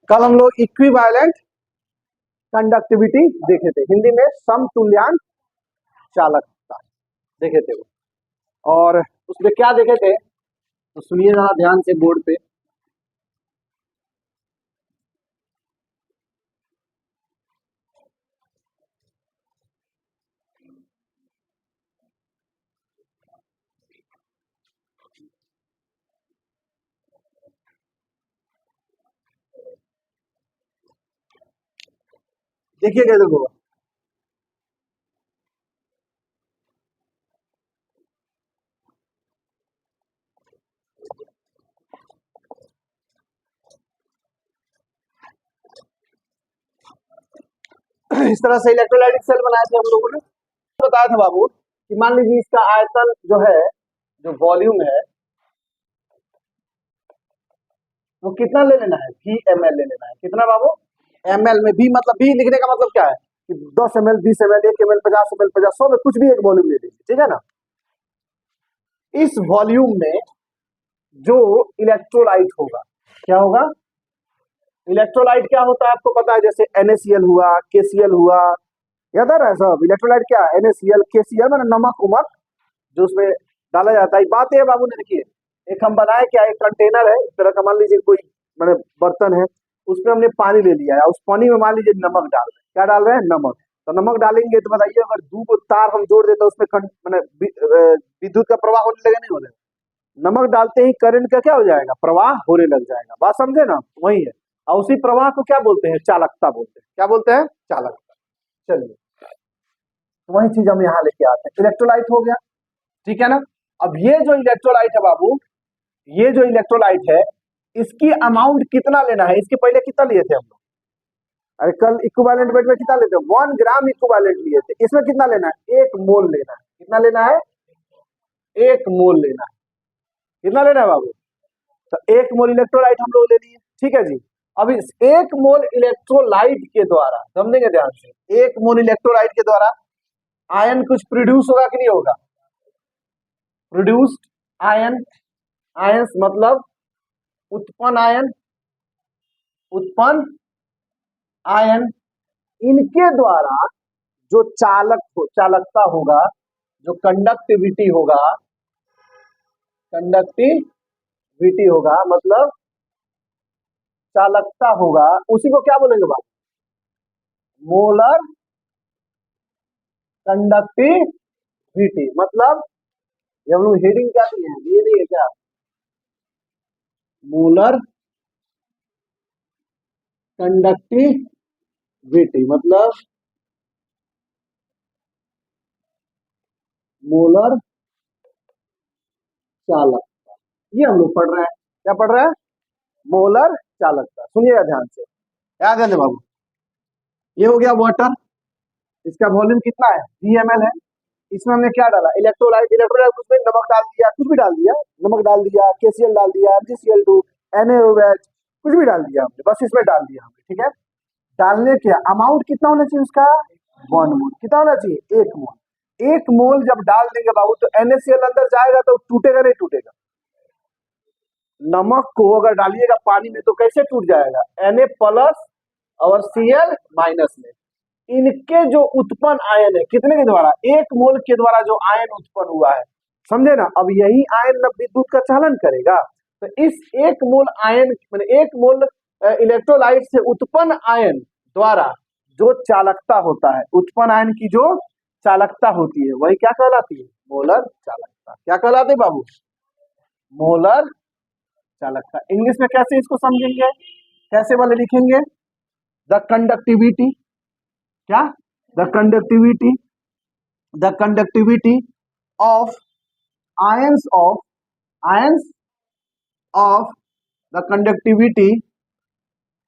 कल हम लोग इक्विवेलेंट कंडक्टिविटी देखे थे, हिंदी में समतुल्यांक चालकता देखे थे और उसमें क्या देखे थे तो सुनिए जरा ध्यान से बोर्ड पे। देखिए क्या देखो, इस तरह से इलेक्ट्रोलाइटिक सेल बनाए थे हम लोगों ने। बताया था बाबू कि मान लीजिए इसका आयतन जो है, जो वॉल्यूम है वो कितना ले लेना है, VmL ले लेना है। कितना बाबू? ml में, V मतलब V लिखने का मतलब क्या है कि 10 ml, 20 ml, 1 ml, 50 ml, 50, 100 में कुछ भी एक वॉल्यूम ले लीजिए, ठीक है ना। इस वॉल्यूम में जो इलेक्ट्रोलाइट होगा, क्या होगा? इलेक्ट्रोलाइट क्या होता है आपको पता है, जैसे NaCl हुआ, KCl हुआ, याद आ रहा है सब। इलेक्ट्रोलाइट क्या है? NaCl, KCl मैंने नमक उमक जो उसमें डाला जाता है। बात है बाबू ने, देखिए एक हम बनाए क्या, एक कंटेनर है इस तरह का, मान लीजिए कोई मैंने बर्तन है, उसमें हमने पानी ले लिया है, उस पानी में मान लीजिए नमक डाल रहे हैं। क्या डाल रहे हैं? नमक। तो नमक डालेंगे तो बताइए, अगर दो को तार हम जोड़ देते उसमें मैंने विद्युत का प्रवाह होने लगे, नहीं होने? नमक डालते ही करंट का क्या हो जाएगा? प्रवाह होने लग जाएगा। बात समझे ना? वही है। और उसी प्रवाह को क्या बोलते हैं? चालकता बोलते हैं। क्या बोलते हैं? चालकता। चलिए, तो वही चीज हम यहाँ लेके आते हैं। इलेक्ट्रोलाइट हो गया, ठीक है ना। अब ये जो इलेक्ट्रोलाइट है बाबू, ये जो इलेक्ट्रोलाइट है, इसकी अमाउंट कितना लेना है? इसके पहले कितना लिए थे हम लोग? अरे कल इक्विवेलेंट वेट में कितना लेते हैं? 1 ग्राम इक्विवेलेंट लिए थे। इसमें कितना लेना है? 1 मोल लेना है। कितना लेना है? 1 मोल लेना है। कितना लेना है बाबू? तो 1 मोल इलेक्ट्रोलाइट हम लोग ले लिए, ठीक है जी। अब इस 1 मोल इलेक्ट्रोलाइट के द्वारा, समझेंगे ध्यान से, 1 मोल इलेक्ट्रोलाइट के द्वारा आयन कुछ प्रोड्यूस होगा कि नहीं होगा? प्रोड्यूस्ड आयन, आयंस मतलब उत्पन्न आयन, उत्पन्न आयन, इनके द्वारा जो चालकता होगा, जो कंडक्टिविटी होगा, कंडक्टिविटी होगा मतलब चालकता होगा, उसी को क्या बोलेंगे बात? Molar conductivity. मतलब ये हम लोग हेडिंग क्या दिए हैं, ये नहीं है क्या? मोलर कंडक्टिविटी मतलब मोलर चालकता। ये हम लोग पढ़ रहे हैं। क्या पढ़ रहे हैं? मोलर चालकता। सुनिएगा ध्यान से, याद है बाबू। ये हो गया वाटर, इसका वॉल्यूम कितना है? VmL है। इसमें हमने क्या डाला? इलेक्ट्रोलाइट। इलेक्ट्रोलाइट उसमें नमक डाल दिया, कुछ भी डाल दिया, नमक डाल दिया, KCl डाल दिया, MgCl2, NaOH, कुछ भी डाल दिया हमने, बस इसमें डाल दिया हमने, ठीक है। डालने के अमाउंट कितना होना चाहिए उसका? 1 मोल। कितना होना चाहिए? 1 मोल। 1 मोल जब डाल देंगे बाबू तो NaCl अंदर जाएगा तो टूटेगा नहीं टूटेगा? नमक को अगर डालिएगा पानी में तो कैसे टूट जाएगा? Na प्लस और Cl माइनस में। इनके जो उत्पन्न आयन है, कितने के द्वारा? 1 मोल के द्वारा जो आयन उत्पन्न हुआ है, समझे ना। अब यही आयन न विद्युत का चालन करेगा, तो इस 1 मोल आयन मैंने 1 मोल इलेक्ट्रोलाइट से उत्पन्न आयन द्वारा जो चालकता होता है, उत्पन्न आयन की जो चालकता होती है, वही क्या कहलाती है? मोलर चालकता। क्या कहलाती है बाबू? मोलर चालकता। इंग्लिश में कैसे इसको समझेंगे, कैसे वाले लिखेंगे? द कंडक्टिविटी, क्या? The conductivity, the conductivity of ions of, ions of, the conductivity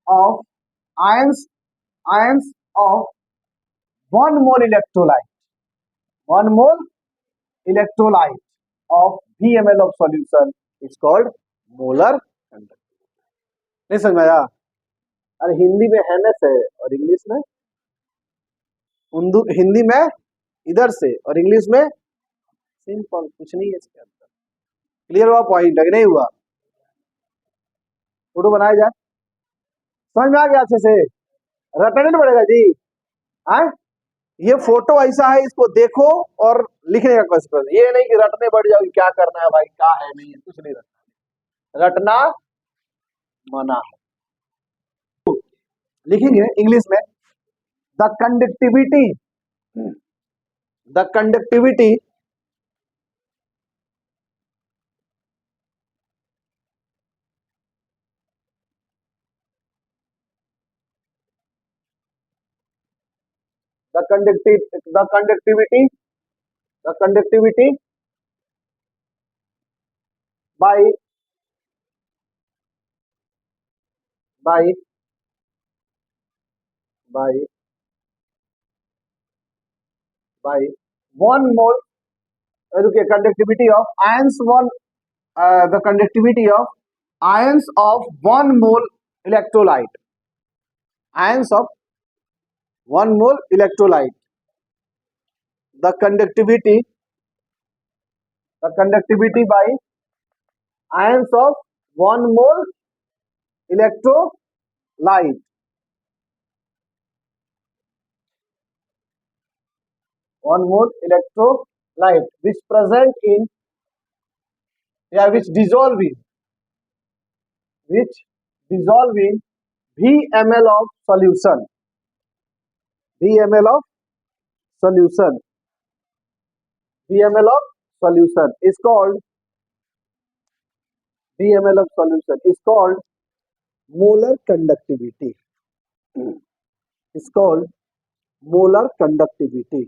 of ions, ions of 1 mole electrolyte, 1 mole electrolyte of VmL of solution is called molar conductivity. नहीं समझ में आया? अरे हिंदी में हैनेस है और इंग्लिश में हिंदी में इधर से और इंग्लिश में सिंपल, कुछ नहीं है इसके अंदर। क्लियर हुआ पॉइंट? नहीं हुआ? फोटो बनाया जाए, समझ में आ गया अच्छे से? रटने नहीं पड़ेगा जी। आए, ये फोटो ऐसा है, इसको देखो और लिखने का कोशिश करो। ये नहीं कि रटने बढ़ जाओ, क्या करना है भाई, क्या है नहीं है, कुछ नहीं रटना, रटना मना है। लिखेंगे इंग्लिश में, the conductivity, the conductivity the conductive the conductivity the conductivity by by by by 1 mole, okay, conductivity of ions, the conductivity of ions of 1 mole electrolyte, ions of 1 mole electrolyte, the conductivity by ions of 1 mole electrolyte, 1 mole electrolyte which present in, yeah, which dissolve in VmL of solution, VmL of solution, VmL of solution is called, VmL of solution is called molar conductivity, is called molar conductivity,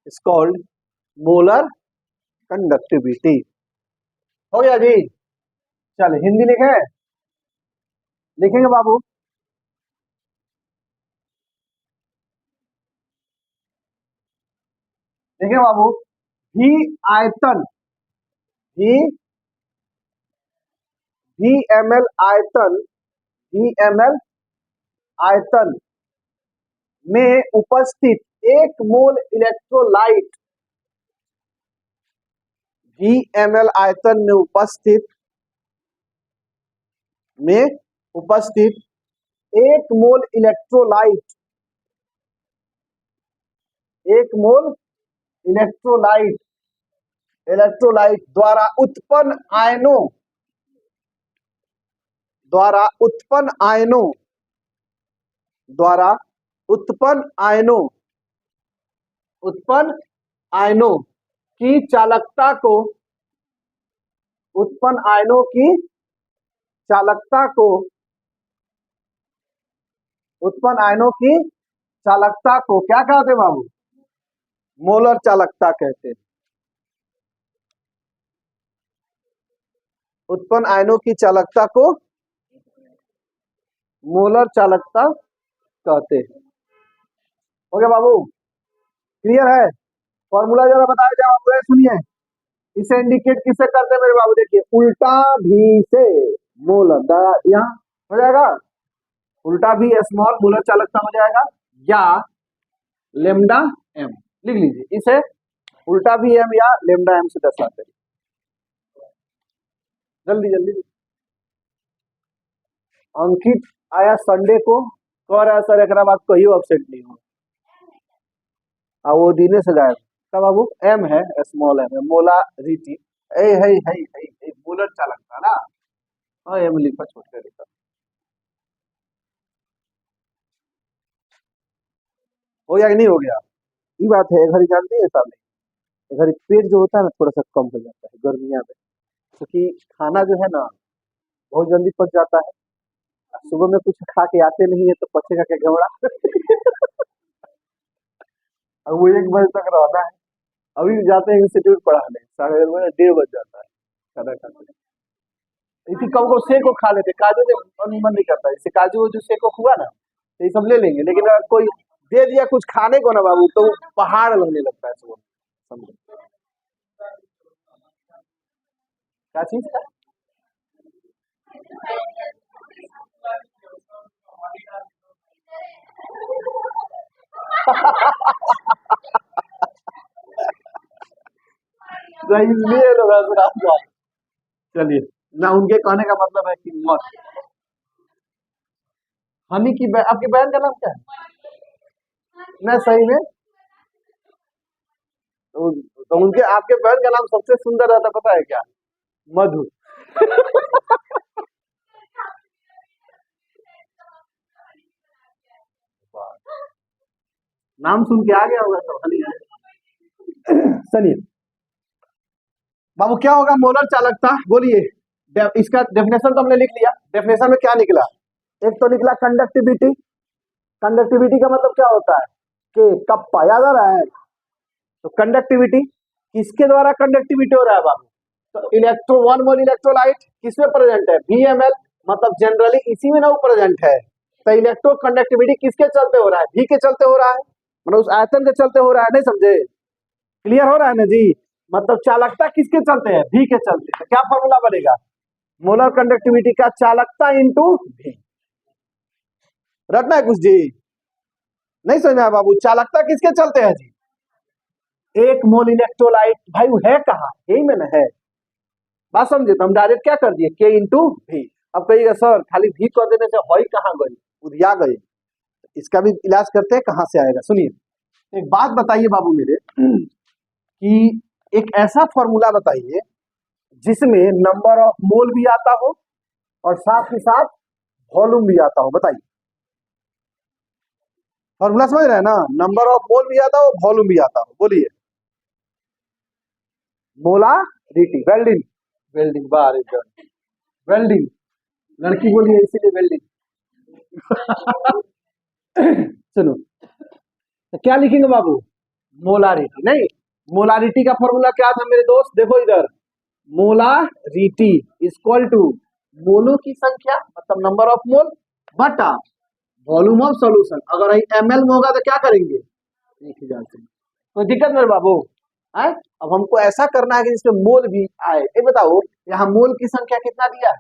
is called molar conductivity। हो गया जी? चल हिंदी लिखे, लिखेंगे बाबू, लिखेंगे बाबू, भी आयतन, भी VmL आयतन, VmL आयतन में उपस्थित 1 मोल इलेक्ट्रोलाइट, VmL आयतन में उपस्थित 1 मोल इलेक्ट्रोलाइट, 1 मोल इलेक्ट्रोलाइट, इलेक्ट्रोलाइट द्वारा उत्पन्न आयनों, द्वारा उत्पन्न आयनों, द्वारा उत्पन्न आयनों, उत्पन्न आयनों की चालकता को, उत्पन्न आयनों की चालकता को, उत्पन्न आयनों की चालकता को क्या कहते हैं बाबू? मोलर चालकता कहते हैं। उत्पन्न आयनों की चालकता को मोलर चालकता कहते हैं। हो गया बाबू? क्लियर है? फॉर्मूला जरा बताया जाए बाबू, सुनिए। इसे इंडिकेट किससे करते हैं मेरे बाबू? देखिए, उल्टा भी से मोलर, यहाँ हो जाएगा उल्टा भी स्मॉल मोलर चालकता हो जाएगा, या लेमडा एम लिख लीजिए, इसे उल्टा भी एम या लेमडा एम से दर्शाते हैं। जल्दी जल्दी। अंकित आया संडे को, कह रहा है सर एक बाद कहियो अपसेट नहीं हो, वो दिने से गायब तब बाबू। एम है, स्मॉल एम है, मोलारिटी, है मोलर चालकता ना, हाँ एम लिखा, छोटे लिखा। हो गया कि नहीं हो गया? ये बात है, घर जानते हैं साहब, घर पेट जो होता है ना थोड़ा सा कम हो जाता है गर्मिया में, क्योंकि खाना जो है ना बहुत जल्दी पच जाता है, सुबह में कुछ खा के आते नहीं है तो पचेगा क्या घेवड़ा। अब वो 1 बजे तक रहना है, अभी जाते हैं इंस्टीट्यूट पढ़ाने, 1:30 बज जाता है खाना खाते। इसी कब को सेको खा लेते, काजू से मन नहीं करता, जैसे काजू जो सेको हुआ ना तो ये सब ले लेंगे, लेकिन अगर कोई दे दिया कुछ खाने को ना बाबू तो पहाड़ लगने लगता है सुबह, समझो क्या चीज का। इसलिए लोग हंस रहा था। चलिए ना उनके कहने का मतलब है कि मत। हनी की आपकी बहन का नाम क्या है? ना सही में तो उनके आपके बहन का नाम सबसे सुंदर रहता पता है क्या? मधु। नाम सुन के आ गया होगा तो हनी है। सुनिए बाबू, क्या होगा मोलर चालकता? बोलिए। इसका डेफिनेशन तो हमने लिख लिया। डेफिनेशन में क्या निकला? एक तो निकला कंडक्टिविटी। कंडक्टिविटी का मतलब क्या होता है कि कप्पा, याद आ रहा है? तो कंडक्टिविटी किसके द्वारा कंडक्टिविटी हो रहा है बाबू? तो इलेक्ट्रो 1 मोल इलेक्ट्रोलाइट किसमें प्रेजेंट है? VMl, मतलब जनरली इसी में ना वो प्रेजेंट है। तो इलेक्ट्रो कंडक्टिविटी किसके चलते हो रहा है? V के चलते हो रहा है, मतलब उस आयतन के चलते हो रहा है। नहीं समझे? क्लियर हो रहा है ना जी? मतलब चालकता किसके चलते है? V के चलते। तो क्या फॉर्मूला बनेगा? मोलर कंडक्टिविटी का चालकता इंटू V। रटना है कुछ जी? नहीं समझ में आया बाबू? चालकता किसके चलते है जी? 1 मोल इलेक्ट्रोलाइट। भाई वो है कहाँ? यही में ना है। बात समझे? तो हम डायरेक्ट क्या कर दिए? K into V। अब कहिएगा सर खाली V कर देने से हॉई कहाँ गई, उधिया गई। इसका भी इलाज करते हैं, कहाँ से आएगा सुनिए। एक बात बताइए बाबू मेरे कि एक ऐसा फॉर्मूला बताइए जिसमें नंबर ऑफ मोल भी आता हो और साथ ही साथ वॉल्यूम भी आता हो। बताइए, फॉर्मूला समझ रहे हैं ना? नंबर ऑफ मोल भी आता हो, वॉल्यूम भी आता हो। बोलिए। मोलारिटी। वेल्डिंग। वेल्डिंग, बार वेल्डिंग। लड़की बोलिए इसीलिए वेल्डिंग। सुनो, तो क्या लिखेंगे बाबू? मोलारिटी। नहीं, मोलारिटी का फॉर्मूला क्या था मेरे दोस्त? देखो इधर, मोलारिटी इक्वल टू मोलों की संख्या मतलब नंबर ऑफ मोल बटा वॉल्यूम ऑफ सॉल्यूशन। अगर ml में होगा तो क्या करेंगे? 1000 से। कोई दिक्कत मेरे बाबू है? अब हमको ऐसा करना है कि जिसमें मोल भी आए। ये बताओ, यहाँ मोल की संख्या कितना दिया है?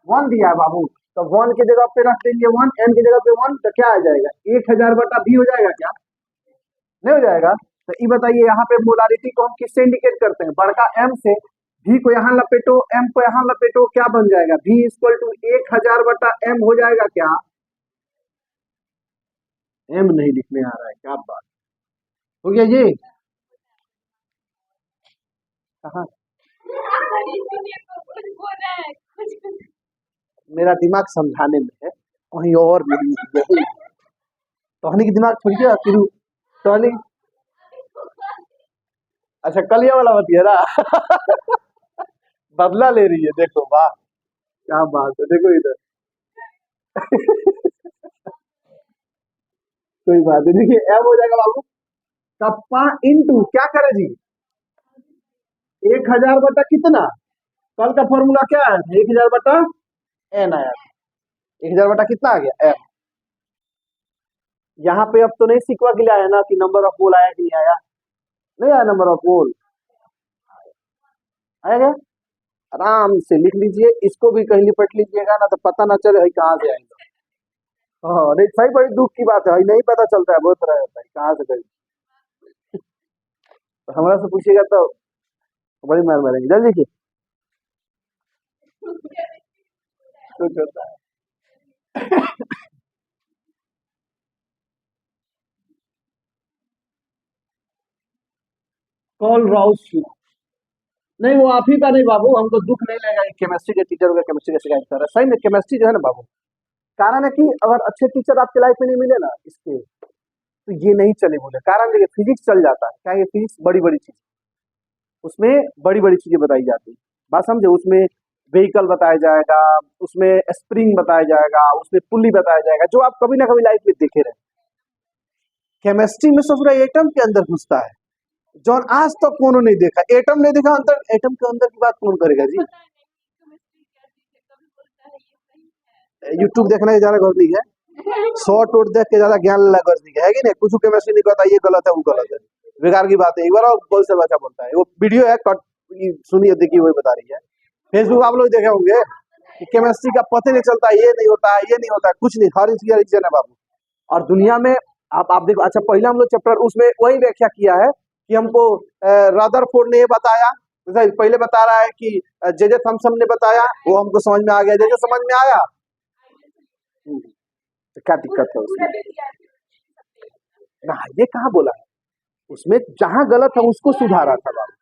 1 दिया है बाबू। तो 1 की जगह पे रख देंगे 1, n की जगह पे 1, तो क्या आ जाएगा? 1000 बटा V हो जाएगा क्या? नहीं हो जाएगा? तो ये बताइए, यहाँ पे मोलारिटी को हम किससे इंडिकेट करते हैं? बड़का M से। V को यहाँ लपेटो, M को यहाँ लपेटो, क्या बन जाएगा? V इक्वल टू 1000 बटा M हो जाएगा क्या? M नहीं लिखने आ रहा है, क्या बात हो गया ये? कहाँ? मेरा दिमाग समझाने में है, कहीं और नहीं। यही टहनी की दिमाग खुल गया फिर टहनी। अच्छा कलिया वाला बतिया ना। बदला ले रही है, देखो वाह क्या बात है। देखो इधर। कोई बात नहीं, देखिए एम हो जाएगा बाबू कप्पा इंटू क्या करे जी? 1000 बटा कितना? कल का फॉर्मूला क्या है? 1000 बटा एन आया। 1000 बटा कितना आ गया? एम। यहाँ पे अब तो नहीं सीखवा के लिए आया ना कि नंबर ऑफ मोल आया कि नहीं आया? नहीं आया नंबर ऑफ मोल? आएगा? आराम से लिख लीजिए, इसको भी कहीं लिपट लीजिएगा ना तो पता ना चले भाई कहाँ से आएगा। हाँ नहीं, सही बड़ी दुख की बात है, नहीं पता चलता है, बहुत तरह होता है कहाँ से गई। तो हमारा से पूछिएगा तो बड़ी मार मारेंगे। जल्दी देखिए कुछ होता है। कॉल राउस नहीं, वो आप ही का नहीं बाबू, हमको दुख नहीं लगेगा। केमिस्ट्री के टीचर होगा, केमिस्ट्री का शिकायत कर रहा है। सही में केमिस्ट्री जो है ना बाबू, कारण है कि अगर अच्छे टीचर आपके लाइफ में नहीं मिले ना इसके, तो ये नहीं चले बोले। कारण देखिए फिजिक्स चल जाता है, क्या ये फिजिक्स बड़ी बड़ी चीज, उसमें बड़ी बड़ी चीजें बताई जाती है। बात समझे? उसमें व्हीकल बताया जाएगा, उसमें स्प्रिंग बताया जाएगा, उसमें पुल्ली बताया जाएगा, जो आप कभी ना कभी लाइफ में देखे रहे। केमिस्ट्री में सब एटम के अंदर घुसता है, जो आज तक कौन नहीं देखा। एटम नहीं देखा, अंदर एटम के अंदर की बात कौन करेगा जी? यूट्यूब देखने की ज्यादा गौर नहीं है, शॉर्ट वोट देख के ज्यादा ज्ञान लेना गौर नहीं है कि नहीं? कुछ केमिस्ट्री नहीं कहता ये गलत है वो गलत है, बेकार की बात है। एक बार और बोल से बच्चा बोलता है, वो वीडियो है कट, सुनिए देखिए वही बता रही है। फेसबुक आप लोग देखे होंगे कि केमिस्ट्री का पता नहीं चलता, ये नहीं होता है, ये नहीं होता है, कुछ नहीं, हर चीज रीजन है बाबू। और दुनिया में आप देखो, अच्छा पहले हम लोग चैप्टर उसमें वही व्याख्या किया है कि हमको रदरफोर्ड ने ये बताया जैसे पहले बता रहा है कि जे जे थॉमसन ने बताया, वो हमको समझ में आ गया, जे जे समझ में आया। तो क्या दिक्कत है उसमें? ना ये कहाँ बोला है, उसमें जहां गलत है उसको सुधारा था बाबू,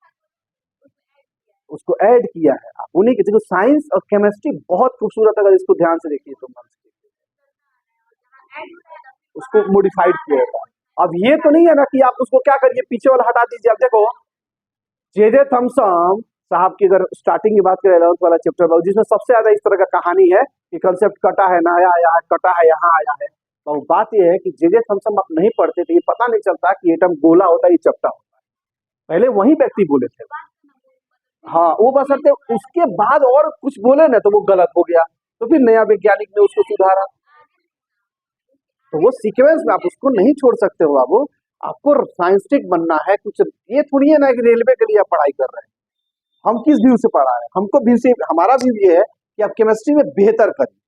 उसको ऐड किया है। आप उन्हीं की देखो, साइंस और केमिस्ट्री बहुत खूबसूरत, अगर इसको ध्यान से देखिए तो मन से उसको मॉडिफाइड किया जाता है। अब ये तो नहीं है ना कि आप उसको क्या करिए, पीछे वाला हटा दीजिए। अब देखो जे जे थॉमसन साहब की अगर स्टार्टिंग की बात करें 11th वाला चैप्टर में, जिसमें सबसे ज्यादा इस तरह का कहानी है कि कंसेप्ट कटा है, नया आया है, कटा है, यहाँ आया है। तो बात यह है कि जे जे थॉमसन आप नहीं पढ़ते तो ये पता नहीं चलता कि एटम गोला होता है, ये चपटा होता है। पहले वही व्यक्ति बोले थे। हाँ, वो बसरते उसके बाद और कुछ बोले ना तो वो गलत हो गया, तो फिर नया वैज्ञानिक ने उसको सुधारा। तो वो सीक्वेंस में आप उसको नहीं छोड़ सकते हो बाबू। आपको साइंटिस्ट बनना है, कुछ ये थोड़ी है ना कि रेलवे के लिए आप पढ़ाई कर रहे हैं। हम किस व्यू से पढ़ा रहे हैं, हमको व्यू से, हमारा व्यू ये है कि आप केमिस्ट्री में बेहतर करिए।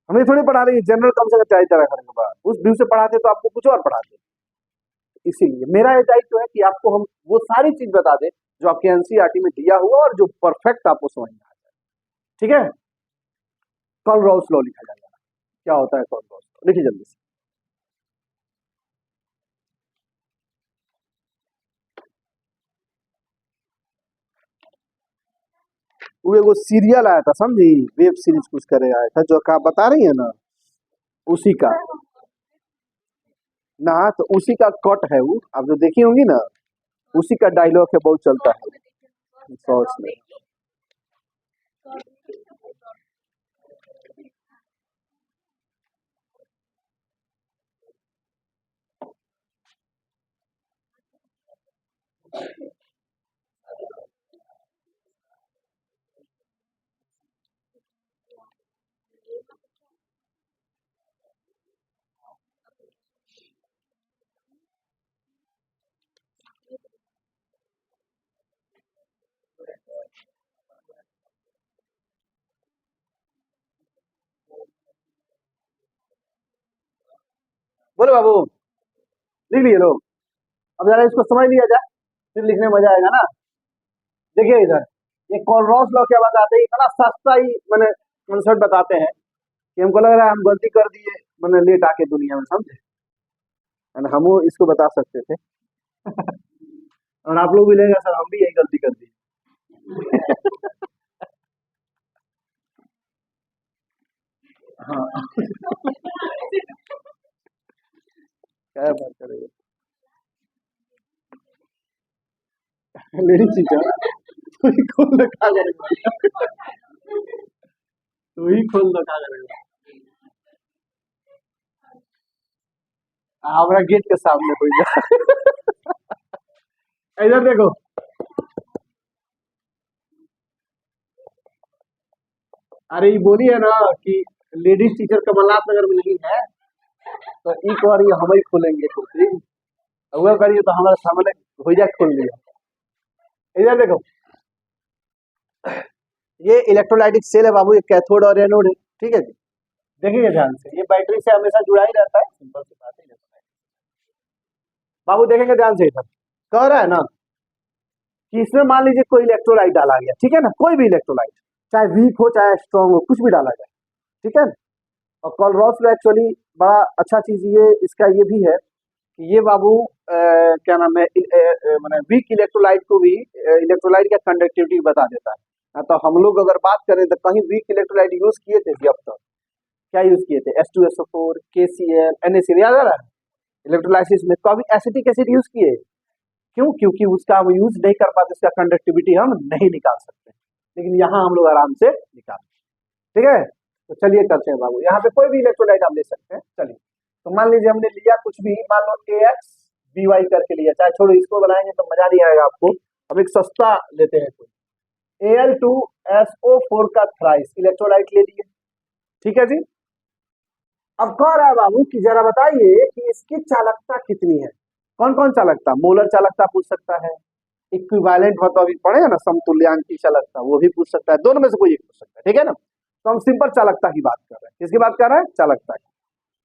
हमें थोड़ी पढ़ा रहे हैं जनरल कम से तैयारी तरह करने के बाद, उस व्यू से पढ़ाते तो आपको कुछ और पढ़ाते। इसीलिए मेरा ये दायित्व है कि आपको हम वो सारी चीज बता दें जो आपके एनसीईआरटी में दिया हुआ और जो परफेक्ट आपको समझ में आ जाए। ठीक है, कॉलराउस लॉ लिखा जाएगा। क्या होता है कॉलराउस लॉ, लिखिए जल्दी से। वो एगो सीरियल आया था, समझी, वेब सीरीज कुछ करे आया था, जो आप बता रही है ना, उसी का ना, तो उसी का कट है वो, आप जो देखी होंगी ना, उसी का डायलॉग है, बहुत चलता है शॉर्ट्स में। बोलो बाबू, लिख लिए लोग। अब जरा इसको समझ लिया जाए, फिर लिखने में मजा आएगा ना। देखिए इधर, ये कॉलराउस लॉ क्या बताते हैं, इतना सस्ता ही मैंने कंसेप्ट बताते हैं कि हमको लग रहा है हम गलती कर दिए, मैंने लेट आके दुनिया में, समझे, and हम वो इसको बता सकते थे। और आप लोग भी लेंगे सर, हम भी यही गलती कर दी। हाँ। क्या बात करेंगे, मेरी चीज है, तू ही खोल दो, क्या करेगा, तू ही खोल दो, क्या करेगा। हमारा गेट के सामने कोई जा। इधर देखो, अरे ये बोली है ना कि लेडीज टीचर कमलनाथ नगर में नहीं है, तो एक बार ये हम ही खोलेंगे कुर्सी, हुआ करिए तो हमारे सामने हो जाए, खोल दिया। इधर देखो, ये इलेक्ट्रोलाइटिक सेल है बाबू, ये कैथोड और एनोड है, ठीक है जी। देखिए ध्यान से, ये बैटरी से हमेशा जुड़ा ही रहता है, सिंपल सी बात है। बाबू देखेंगे ध्यान से, इधर कह रहा है ना कि इसमें मान लीजिए कोई इलेक्ट्रोलाइट डाला गया, ठीक है ना, कोई भी इलेक्ट्रोलाइट, चाहे वीक हो चाहे स्ट्रांग हो, कुछ भी डाला जाए, ठीक है। और कॉलराउस लॉ एक्चुअली बड़ा अच्छा चीज ये इसका ये भी है कि ये बाबू क्या नाम है, मैंने वीक इलेक्ट्रोलाइट को भी इलेक्ट्रोलाइट का कंडक्टिविटी बता देता है। तो हम लोग अगर बात करें तो कहीं वीक इलेक्ट्रोलाइट यूज किए थे अब तक, क्या यूज किए थे, H2SO4, KCl, NaCl, याद आ रहा है इलेक्ट्रोलाइसिस में। कभी एसिटिक एसिड यूज किए, क्यों, क्योंकि उसका हम यूज नहीं कर पाते, उसका कंडक्टिविटी हम नहीं निकाल सकते, लेकिन यहाँ हम लोग आराम से निकाल, ठीक है। तो चलिए करते हैं बाबू, यहाँ पे कोई भी इलेक्ट्रोलाइट आप ले सकते हैं। चलिए, तो मान लीजिए हमने लिया कुछ भी, मान लो AX BY करके लिया, चाहे छोड़ो, इसको बनाएंगे तो मजा नहीं आएगा आपको। अब एक सस्ता लेते हैं, कोई Al2SO4 का थ्राइस इलेक्ट्रोलाइट ले लिए, ठीक है जी। अब कह रहा है बाबू कि जरा बताइए कि इसकी चालकता कितनी है। कौन कौन चालकता, मोलर चालकता पूछ सकता है, इक्विवेलेंट मतलब अभी पढ़े हैं ना, समतुल्यांक की चालकता, वो भी पूछ सकता है, दोनों में से कोई एक पूछ सकता है, ठीक है ना। तो हम सिंपल चालकता की बात कर रहे हैं, किसकी बात कर रहे हैं, चालकता की।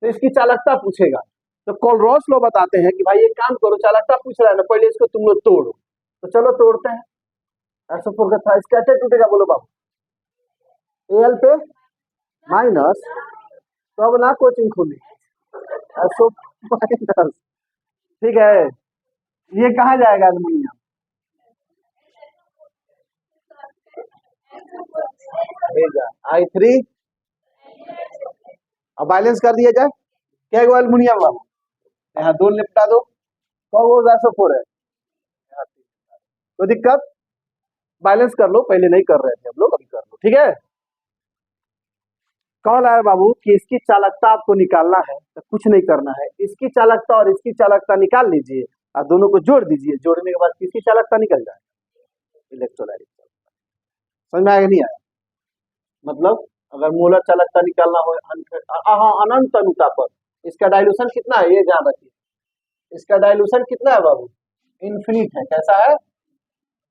तो इसकी चालकता पूछेगा, तो कॉलराउस लॉ बताते हैं कि भाई एक काम करो, चालकता पूछ रहा है ना, पहले इसको तुम लोग तोड़ो। तो चलो तोड़ते हैं, SO4 का साइज कैसे टूटेगा बोलो बाबू? Al पे माइनस, तो अब ना कोचिंग खुली, SO माइनस, ठीक है। ये कहाँ जाएगा एल्युमिनियम? I3, अब बैलेंस कर दिया जाए, क्या गो एल्युमिनियम वाला, यहाँ दो निपटा दो, तो वो SO4 है, कोई दिक्कत? बैलेंस कर लो, पहले नहीं कर रहे थे हम लोग, अभी कर लो, ठीक है। कॉल आया बाबू कि इसकी चालकता आपको निकालना है, तो कुछ नहीं करना है, इसकी चालकता और इसकी चालकता निकाल लीजिए और दोनों को जोड़ दीजिए, जोड़ने के बाद किसकी चालकता निकल जाए? इलेक्ट्रोलाइट। समझ में आया नहीं आया? मतलब अगर मोलर चालकता निकालना हो अनंत अनुता पर, इसका डाइल्यूशन कितना है ये ध्यान रखिए, इसका डाइल्यूशन कितना है बाबू? इन्फिनिट है। कैसा है?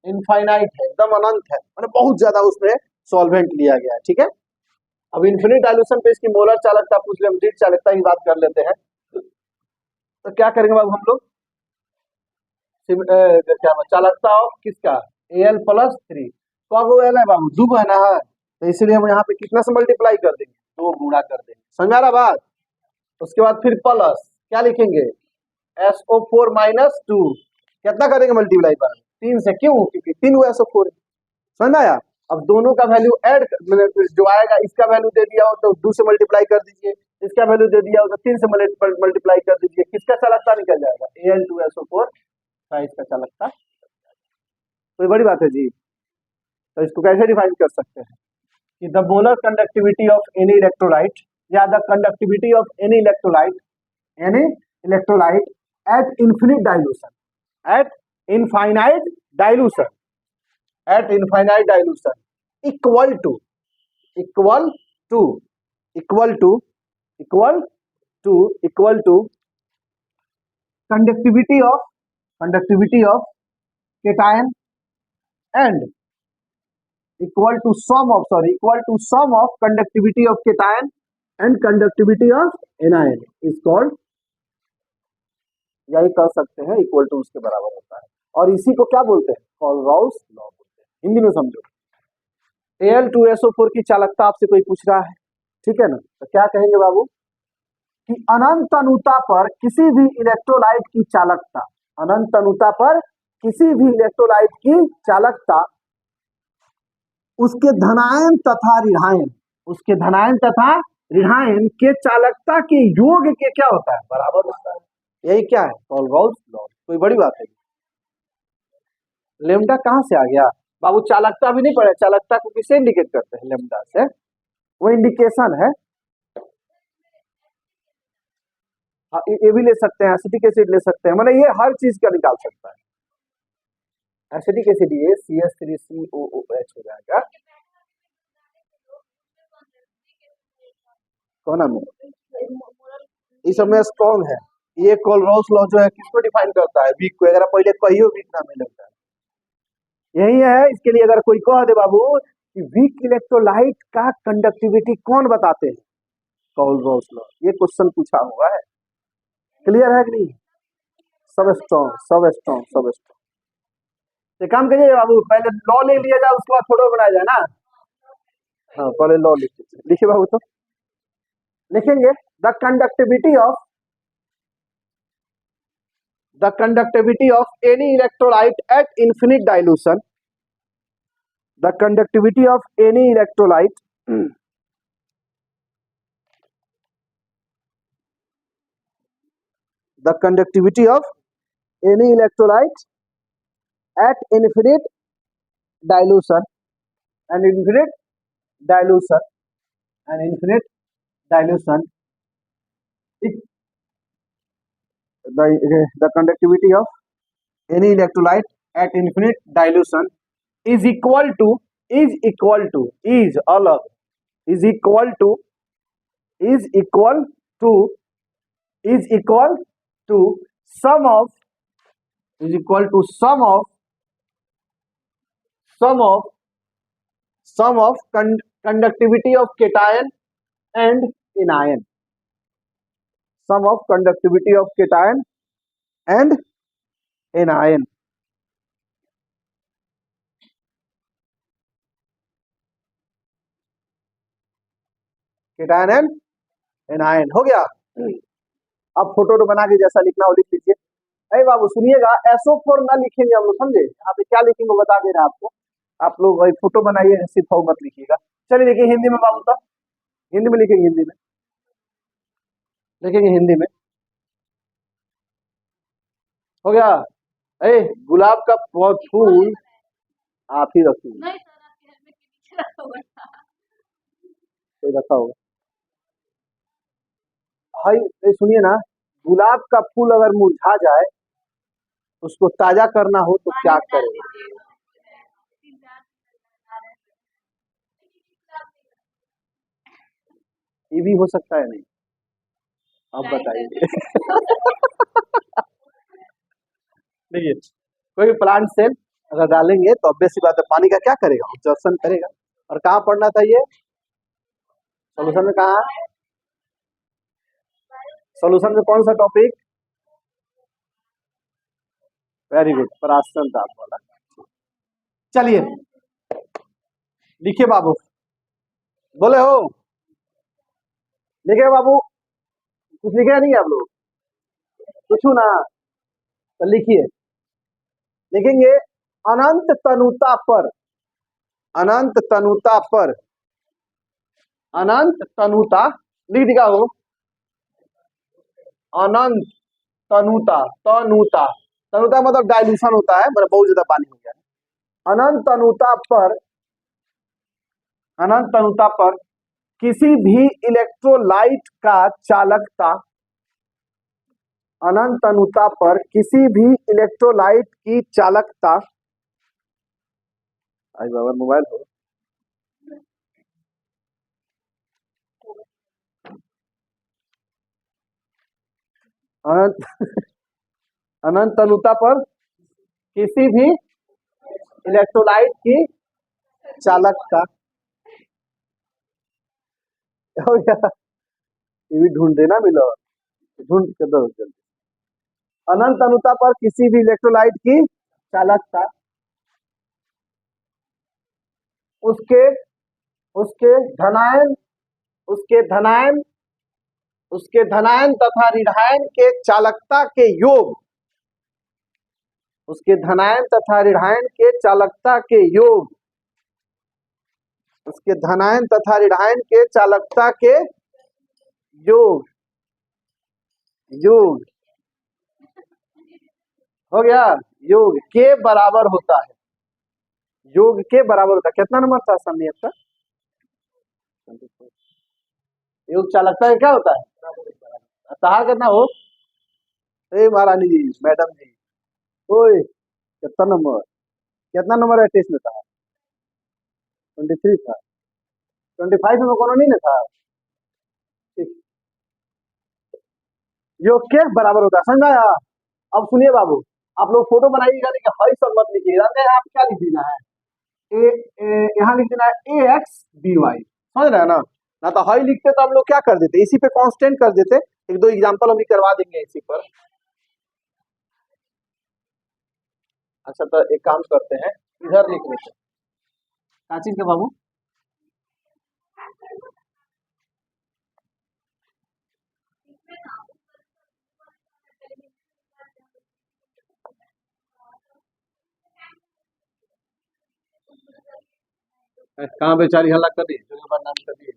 इनफाइनाइट है, एकदम अनंत है, मतलब बहुत ज्यादा उसमें सॉल्वेंट लिया गया है, ठीक है। अब इन्फिनिट डाइल्यूशन पे इसकी मोलर चालकता पूछ ले, हम ड्रिट चालकता की बात कर लेते हैं, तो क्या करेंगे बाबू हम लोग? क्या चालकता ऑफ किसका? Al+3, तो अब वो L है बाबू, दो है ना, है तो इसलिए हम यहाँ पे कितना से मल्टीप्लाई कर देंगे? दो गुणा कर देंगे, समझ आ रहा बात? उसके बाद फिर प्लस क्या लिखेंगे? SO4-2, कितना करेंगे मल्टीप्लाई पर? 3 से, क्यों? क्योंकि 3 वो SO4 है, समझ आया? अब दोनों का वैल्यू ऐड जो आएगा, इसका वैल्यू दे दिया हो तो 2 से मल्टीप्लाई कर दीजिए, इसका वैल्यू दे दिया हो तो 3 से मल्टीप्लाई कर दीजिए, किसका चालकता निकल जाएगा? Al2SO4 का इसका चालकता। कोई बड़ी बात है जी? तो इसको कैसे डिफाइन कर सकते हैं कि the molar conductivity of any electrolyte या the conductivity of any electrolyte at infinite dilution, at infinite dilution, at infinite dilution equal to equal to equal to equal to equal to conductivity of cation and equal to sum of conductivity of cation and conductivity of anion is called, यही कर सकते हैं, equal to उसके बराबर होता है, और इसी को क्या बोलते हैं? कोलराउस लॉ बोलते हैं, हिंदी में समझो। Al2SO4 की चालकता आपसे कोई पूछ रहा है, ठीक है ना, तो क्या कहेंगे बाबू कि अनंत अनुता पर किसी भी इलेक्ट्रोलाइट की चालकता, अनंत अनुता पर किसी भी इलेक्ट्रोलाइट की चालकता उसके धनायन तथा ऋणायन, उसके धनायन तथा ऋणायन के चालकता के योग के क्या होता है? बराबर होता है। यही क्या है? Kohlrausch law. कोई बड़ी बात है? लेमडा कहां से आ गया बाबू? चालकता भी नहीं पढ़े, चालकता को किससे इंडिकेट करते हैं? लेमडा से, वो इंडिकेशन है। ये भी ले सकते हैं, एसिटिक एसिड ले सकते हैं, मतलब ये हर चीज का निकाल सकता है। एसिटिक एसिड ये CH3COOH हो जाएगा, कौन में इस समय स्ट्रॉन्ग है। ये कोलराउस लॉ जो है किसको डिफाइन करता है? वीक को। अगर पहले कहियो वीक ना मिले लगता है, यही है। इसके लिए अगर कोई कह दे बाबू कि वीक इलेक्ट्रोलाइट का कंडक्टिविटी कौन बताते हैं? Kohlrausch law. ये क्वेश्चन पूछा हुआ है, क्लियर है कि नहीं? सब स्ट्रॉन्ग, सब स्ट्रॉन्ग, सब स्ट्रॉन्ग। काम करिए बाबू, पहले लॉ ले लिया जाए, उसके बाद फोटो बनाया जाए ना। हाँ, पहले लॉ लिखिए बाबू, तो लिखेंगे the conductivity of any electrolyte at infinite dilution, the conductivity of any electrolyte the conductivity of any electrolyte at infinite dilution and infinite dilution and infinite dilution the conductivity of any electrolyte at infinite dilution is equal to is equal to is अलग is equal to is equal to is equal to sum of is equal to sum of conductivity of cation and anion, sum of conductivity of cation and anion. Cation and anion. हो गया। अब photo बना के जैसा लिखना हो लिख लीजिए। अरे बाबू सुनिएगा, SO4 ना लिखेंगे हम लोग, समझे? यहाँ पे क्या लिखेंगे वो बता दे रहा आपको। आप लोग वही फोटो बनाइए, सिर्फ हो मत लिखिएगा। चलिए देखिए हिंदी में बाबू, तब हिंदी में लिखेंगे, हिंदी में लिखेंगे, हिंदी में। हो गया। अरे गुलाब का फूल आप ही रखिए, कोई रखा होगा। भाई ये सुनिए ना, गुलाब का फूल अगर मुरझा जाए, उसको ताजा करना हो तो क्या करें? ये भी हो सकता है नहीं? आप बताइए। देखिए कोई भी प्लांट सेल अगर डालेंगे तो ऑब्वियस सी बात है, पानी का क्या करेगा? ऑब्जर्प्शन करेगा। और कहाँ पढ़ना था ये? सोल्यूशन में कहा? सोल्यूशन में कौन सा टॉपिक? वेरी गुड, पराश्रम था वाला। चलिए लिखिए बाबू, बोले हो लिखे बाबू, कुछ लिखे नहीं आप लोग? पूछू ना, तो लिखिए। लिखेंगे अनंत तनुता पर, अनंत तनुता पर, अनंत तनुता लिख दिया हो, अनंत तनुता, तनुता, तनुता मतलब डाइल्यूशन होता है, मतलब बहुत ज्यादा पानी हो गया है। अनंत तनुता पर, अनंत तनुता पर किसी भी इलेक्ट्रोलाइट का चालकता, अनंत तनुता पर किसी भी इलेक्ट्रोलाइट की चालकता, आई बाबा मोबाइल हो, अनंत अनंत तनुता पर किसी भी इलेक्ट्रोलाइट की चालकता। हो गया। ये भी ढूंढ देना मिलो, ढूंढ के दो जल्दी। अनंत तनुता पर किसी भी इलेक्ट्रोलाइट की चालकता उसके उसके धनायन, उसके धनायन, उसके धनायन तथा ऋणायन के चालकता के योग, उसके धनायन तथा ऋणायन के चालकता के योग, उसके धनायन तथा ऋणायन के चालकता के योग, योग हो गया, योग के बराबर होता है, योग के बराबर होता है। कितना नंबर था सामने आपका? योग चालकता का क्या होता है? सहार कितना हो? ए महारानी जी, मैडम जी, ओए कितना नंबर, कितना नंबर है टेस्ट में था? 23 था। 25 में कोनो नहीं ना था? ठीक। योग के बराबर होता है, समझ में आया? अब सुनिए बाबू, आप लोग फोटो बनाइएगा, लेकिन हई सब मत लिखिएगा। जानते हैं आप क्या लिख देना है? यहाँ लिख देना है AX BY, समझ रहे हैं ना? ना तो हई लिखते तो हम लोग क्या कर देते, इसी पे कांस्टेंट कर देते। एक दो एग्जांपल हम भी करवा देंगे इसी पर। अच्छा तो एक काम करते हैं, इधर लिख लेते हैं। क्या चीज का बाबू? कहाँ बेचारी हल्ला कर दी, जगह बदनाम कर दी।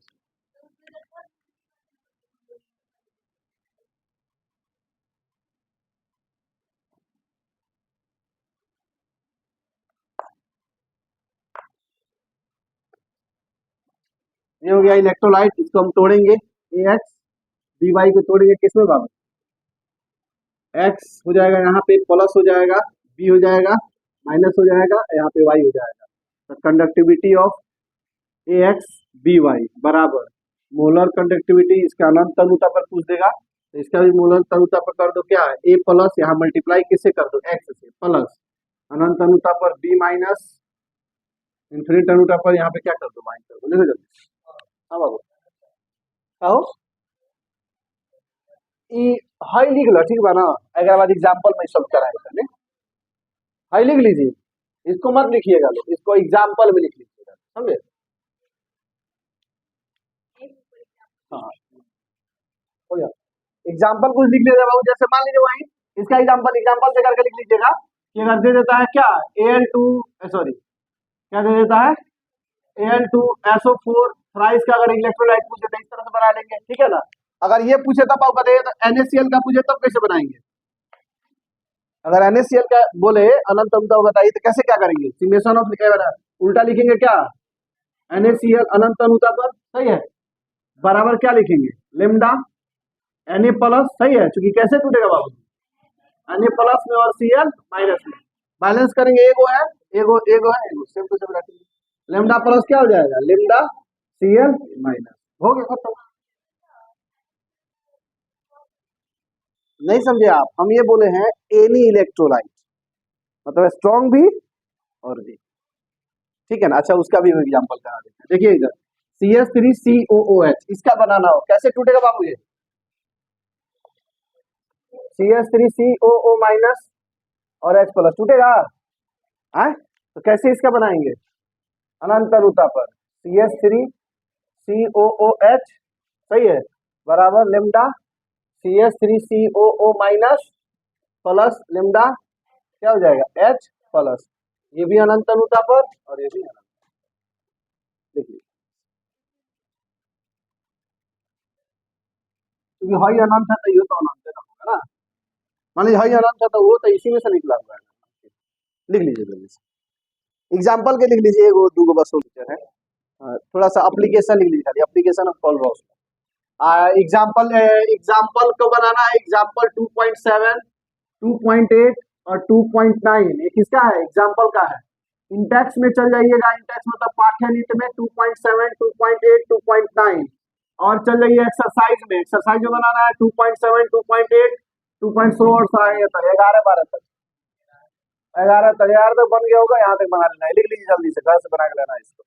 ये हो गया इलेक्ट्रोलाइट, इसको हम तोड़ेंगे। AX BY को तोड़ेंगे किसमें बाबू? एक्स हो जाएगा यहाँ पे प्लस हो जाएगा, बी हो जाएगा माइनस हो जाएगा, यहाँ पे वाई हो जाएगा। तो कंडक्टिविटी ऑफ AX BY बराबर मोलर कंडक्टिविटी, इसका अनंत तनुता पर पूछ देगा तो इसका भी मोलर तनुता पर कर दो, क्या है A प्लस, यहाँ मल्टीप्लाई किससे कर दो? एक्स से, प्लस अनंत तनुता पर B माइनस, इन्फिनिट तनुता पर यहाँ पे क्या कर दो? माइनस कर दो। लिखो जल्दी। हाँ बाबू, आओ हाई लिख लो, ठीक बा ना? अगर बाद एग्जाम्पल में सब कराए, हाई लिख लीजिए, इसको मत लिखिएगा लोग, इसको एग्जाम्पल में लिख लीजिएगा, समझे? हाँ हो गया। एग्जाम्पल कुछ लिख लीजिएगा बाबू, जैसे मान लीजिए वही इसका एग्जाम्पल एग्जाम्पल दे करके लिख लीजिएगा कि अगर दे देता है क्या Al2 सॉरी क्या दे देता है Al2SO4 थ्राइस का अगर इलेक्ट्रोलाइट पूछे तो इस तरह से बना लेंगे, ठीक है ना। अगर ये पूछे तब आप बताइए तो NaCl का पूछे तब कैसे बनाएंगे। अगर NaCl का बोले अनंत अनुता बताइए तो कैसे क्या करेंगे, सिमेशन ऑफ उल्टा लिखेंगे क्या NaCl अनंत अनुता पर, सही है, बराबर क्या लिखेंगे लेमडा Na प्लस, सही है, क्योंकि कैसे टूटेगा बाबू Na प्लस में और Cl माइनस में बैलेंस करेंगे, एगो है एगो एगो है एगो सेम टू सेम रखेंगे, लेमडा प्लस क्या हो जाएगा लेमडा Cl माइनस, हो गया खत्म। नहीं समझे आप, हम ये बोले हैं एनी इलेक्ट्रोलाइट मतलब स्ट्रॉन्ग भी और वीक, ठीक है ना। अच्छा उसका भी एग्जांपल करा देते हैं, देखिए इधर CH3COOH इसका बनाना हो कैसे टूटेगा बाबू, ये CH3COO माइनस और H प्लस टूटेगा है, तो कैसे इसका बनाएंगे अनंत अनुता पर CH3COOH, सही है, बराबर lambda CH3COO minus plus lambda क्या हो जाएगा H प्लस, ये भी अनंत अनुता पर और ये भी अनंत, देखिए क्योंकि हाई अनंत है तो ये तो अनंत ना होगा ना, मान लीजिए हाई अनंत है तो वो तो इसी में से निकला हुआ है, लिख लीजिए जल्दी से एग्जाम्पल के लिख लीजिए, वो दो बस सोल्यूशन है। थोड़ा सा एप्लीकेशन लिख लीजिए, खाली एप्लीकेशन ऑफ कॉलरॉस। एग्जाम्पल एग्जाम्पल को बनाना है, एग्जाम्पल 2.7 2.8 और 2.9, ये किसका है एग्जाम्पल का है। इंटेक्स में चल जाइएगा, इंटेक्स मतलब पाठ्यनीति में 2.7 2.8 2.9, और चल जाइए एक्सरसाइज में, एक्सरसाइज में बनाना है 2.7 2.8 2.4 और 11 12 तक, 11 तक 11 तक बन गया होगा, यहाँ तक बना लेना है, लिख लीजिए जल्दी से घर से बना के लेना है इसको।